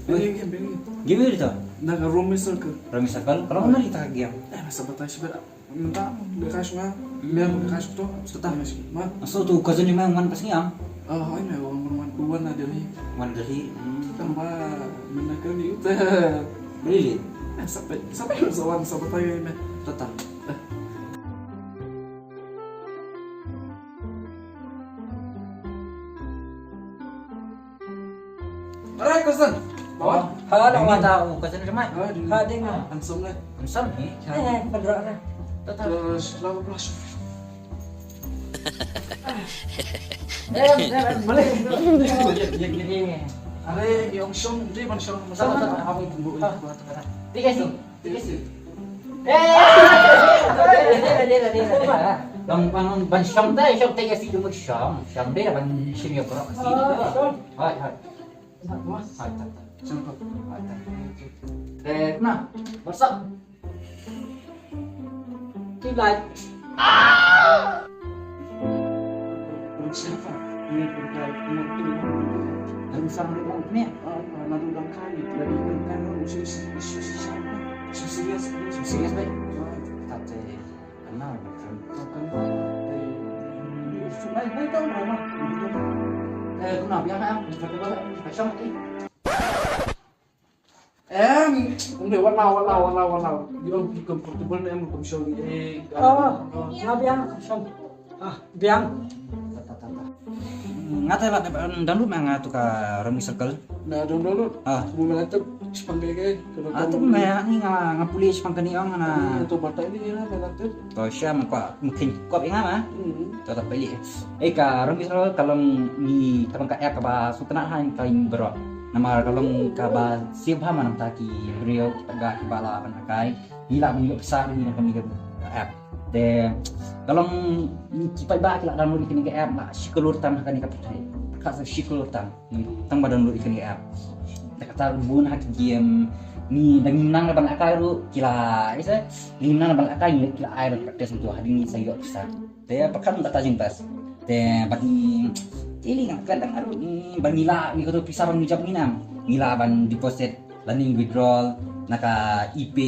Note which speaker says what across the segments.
Speaker 1: Game.
Speaker 2: Game dito.
Speaker 1: Naka-room circle.
Speaker 2: Rami Circle. Kalau mana kita game?
Speaker 1: Nasa batay siya. Minta, nagkasyo nga. Meron nagkasyo to. Sa tayo siya. Ma.
Speaker 2: So tu cousin ni mang man pas ni am.
Speaker 1: Ay may uwan na dili.
Speaker 2: Man dari.
Speaker 1: Tamba, menakan ni.
Speaker 2: Really?
Speaker 1: Sampai sa uwan sa batay may tatang. Aray, cousin. Bawa.
Speaker 2: Halo mata cousin ni mai.
Speaker 1: Hadi nga. Handsome na.
Speaker 2: Ansam ni. Padra na. Tata.
Speaker 1: Terus lawa plus.
Speaker 2: Boleh.
Speaker 1: Aray, yung siyong, di man siyong masama.
Speaker 2: Ako yung buo. Tiga sih. Ang ban siyam tayo, siyam tayo kasi lumag siyam. Siyam din, ban siyam yung bro. Hai. Hai, tata.
Speaker 1: Siyempre.
Speaker 2: Na, what's up? Tilay.
Speaker 1: Siapa? Ini berkait kemungkinan.
Speaker 2: Ang sarang rin mo niya.
Speaker 1: Narulang kali. Lagi kan isu serius.
Speaker 2: Serius ba? Tate, ano? May taon na naman. Kung nabiyan na ang siyam
Speaker 1: Hindi, wala. Di comfortable na yung commission.
Speaker 3: Biang, siyam. Biang.
Speaker 2: Nga tayo lang, download mga ito ka Rami Circle.
Speaker 1: Na-download. Bumalatag, sepanggay.
Speaker 2: Ito may nga pulis pang kaniyang na
Speaker 1: Ito bata ini ya, malatag.
Speaker 2: to siya mungkin kuap nga ma. Tetap beli. Ka Rami Circle kalong ni tabang ka app ba sutanahan kain bro. Nama kalong ka ba sibha manam taki beliau taga bala panakai. Hila mo besar ni kami ka app. De kalong kipai ba kila download ikini ka app ma sikulur tam kani ka pitai. Ka sa sikulur tam. Tang ba download ikini app. Kata bun hak game ni nanginang na bang akai ru kila isa ninang na bang akai ni kila air praktis itu hari ni saya bisa. De pakan tak tajing tas. De bagi ini kadang aru ni banila ni ko pisah bang jam ninam. Nila ban deposit landing withdrawal naka IP,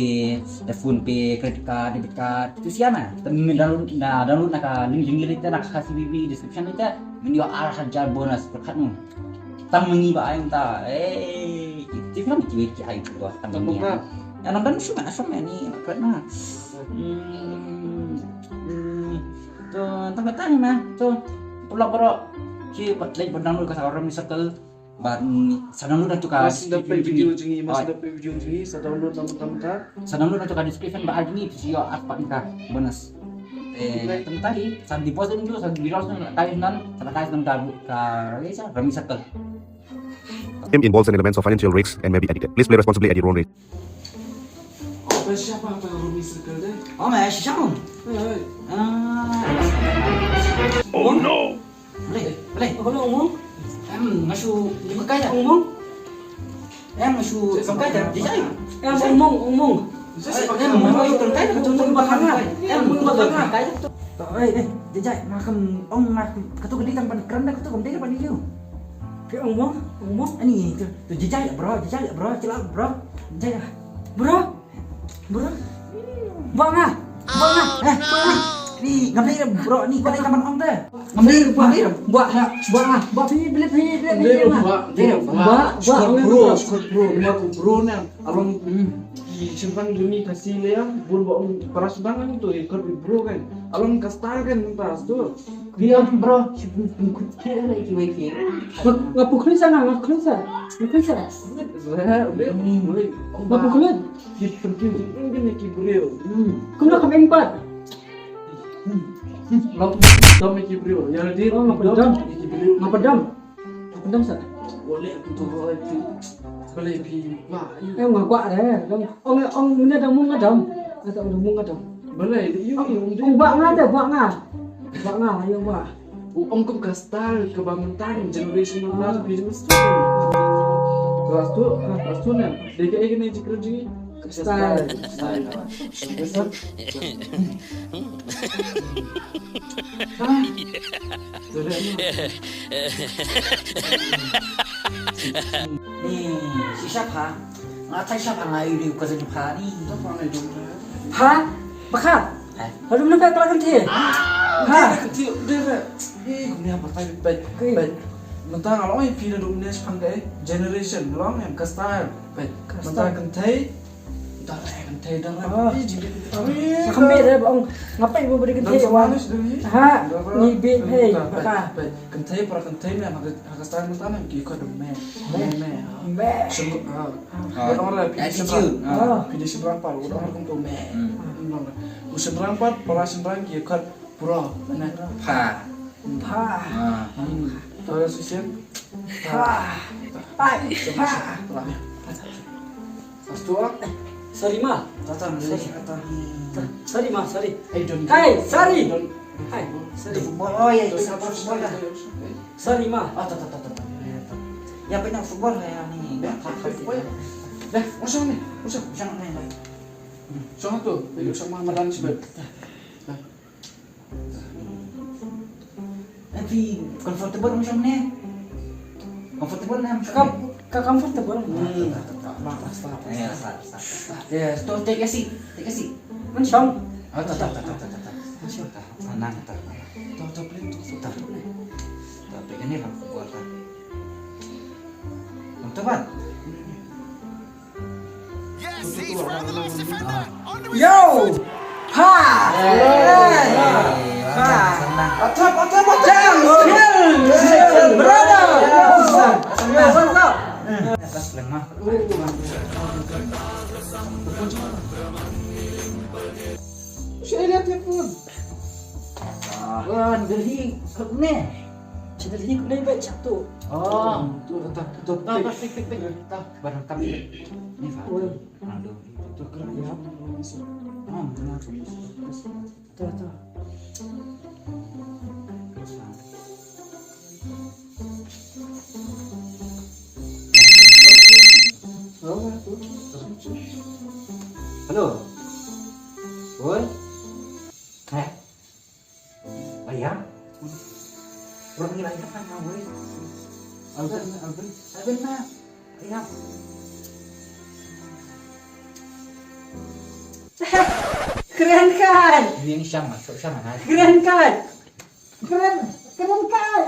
Speaker 2: phone pay, credit card, debit card, itu siapa? Tapi download naka link kita naka kasih BB description kita, menjual arah hajar bonus berkatmu. Tang mengiba ayam ta, itu kan itu ayam tu tang mengiba. Yang nonton cuma asam ni, kerana tu tang betang mah, tu pulau berok, si lagi download ke Rami Circle. Sa download na to ka
Speaker 1: Mas dapat video jengi, sa download na
Speaker 2: sa download na to ka description ba agi ni siyo at pa ka bonus. Tadi sa deposit nyo sa withdrawal nyo tayo nan sa tayo ng ka Rami Circle.
Speaker 4: Game involves an elements of financial risks and may be addictive. Please play responsibly at your own risk.
Speaker 1: Siapa Rami Circle deh?
Speaker 2: May siya mo.
Speaker 4: Oh no!
Speaker 2: Boleh.
Speaker 3: Ngomong.
Speaker 2: Masuk lima kaya.
Speaker 3: Ngomong.
Speaker 2: Masuk sampai dah dijai.
Speaker 3: Ngomong.
Speaker 2: Mau itu kaya contoh bakangnya. Bakangnya kaya. Dijai makan katu gede tanpa keranda katu gede depan dia.
Speaker 3: Ngomong.
Speaker 2: Ini tu dijai bro, celak bro. Dijai.
Speaker 3: Bro. Bang.
Speaker 2: Ni ngambil bro ni kau teman om deh.
Speaker 3: Ngambil. Buat beli.
Speaker 1: Bro nih, abang simpan dunia kasih lihat, bun bawa paras banget itu ikut bro kan, abang kasih kan tas tuh.
Speaker 2: Dia bro, ikut kira lagi lagi.
Speaker 3: Ngapukul sana.
Speaker 1: Udah, mulai.
Speaker 3: Ngapukul.
Speaker 1: Penting ini bro.
Speaker 3: Kena kami empat.
Speaker 1: Dom iki bro, yang di
Speaker 3: Ngapadam sa.
Speaker 1: boleh aku tuh itu boleh pi wah
Speaker 3: Em ngagwa deh. Ông ini ada mung ngadam. Ada mung ngadam.
Speaker 1: boleh itu
Speaker 3: Ông bak ngada, bak ngah, ayo bak.
Speaker 1: om kum kastal kebangunan generation plus business tuh kelas tuh nih DKI gini jikir jiki
Speaker 3: Style.
Speaker 1: Sudah
Speaker 2: Nih, si siapa? Ngatai siapa ngai di ukazan Jepang nih?
Speaker 1: Apa nih dong?
Speaker 3: Ha? Bakat. Harum na ba kalakan te?
Speaker 1: Ha, kecil dia. Guna apa tadi baik baik. Mentang kalau yang pilih dong nih sepanggil generation, long yang ke style baik. Mentang kentai, darah kentai darah.
Speaker 3: Kami dah bang ngapain mau beri kente wan? Ha, ni bit hey bakat.
Speaker 1: Baik, kentai para kentai nih harga style mentang yang kiko dong me.
Speaker 3: Be.
Speaker 1: Semut, orang lah pilih seberapa, orang untuk me. Seberang pat, para seberang kiko pura, mana?
Speaker 2: Pa.
Speaker 3: Pa.
Speaker 1: Tahu sih?
Speaker 3: Pa. Pa. Pa.
Speaker 1: Pastu ah?
Speaker 3: Sorry ma.
Speaker 1: Tata, kata.
Speaker 3: Sorry ma, sorry.
Speaker 1: Don't.
Speaker 3: Hai, sorry. Hai, sorry.
Speaker 2: Oh ya, itu support football lah.
Speaker 3: Sorry ma.
Speaker 2: Oh, tak. Ya pengen football ya nih.
Speaker 1: Usah nih, usah.
Speaker 2: Jangan main.
Speaker 1: Soalnya tuh, hidup sama madan sebab.
Speaker 2: Nanti comfortable macam ni. Comfortable lah
Speaker 3: Kam comfortable.
Speaker 2: Ya, ya, tu take a seat.
Speaker 3: Mencong.
Speaker 2: Oh, tak. Tenang, tak.
Speaker 1: Tahu pelin tuh.
Speaker 2: Tapi ini lah buat tak. Untuk apa?
Speaker 3: Yo. Ha.
Speaker 2: Senang.
Speaker 1: Atap.
Speaker 3: Brother.
Speaker 2: Atas lemah.
Speaker 1: Saya lihat telepon.
Speaker 2: Wah, geli. Ni.
Speaker 3: Cita ni kau ni baik satu.
Speaker 2: Oh,
Speaker 1: Tuh,
Speaker 2: tuh, pik. Barang kami. Ni Pak. Aduh.
Speaker 1: Tuh keren ya.
Speaker 2: Oh, benar.
Speaker 3: Tuh.
Speaker 2: Halo. Boy. Ayam. Orang ini lagi apa boy? Alvin na. Ayam.
Speaker 3: Keren kan?
Speaker 2: Ini Syam masuk Syam mana?
Speaker 3: Keren kan? Keren kan?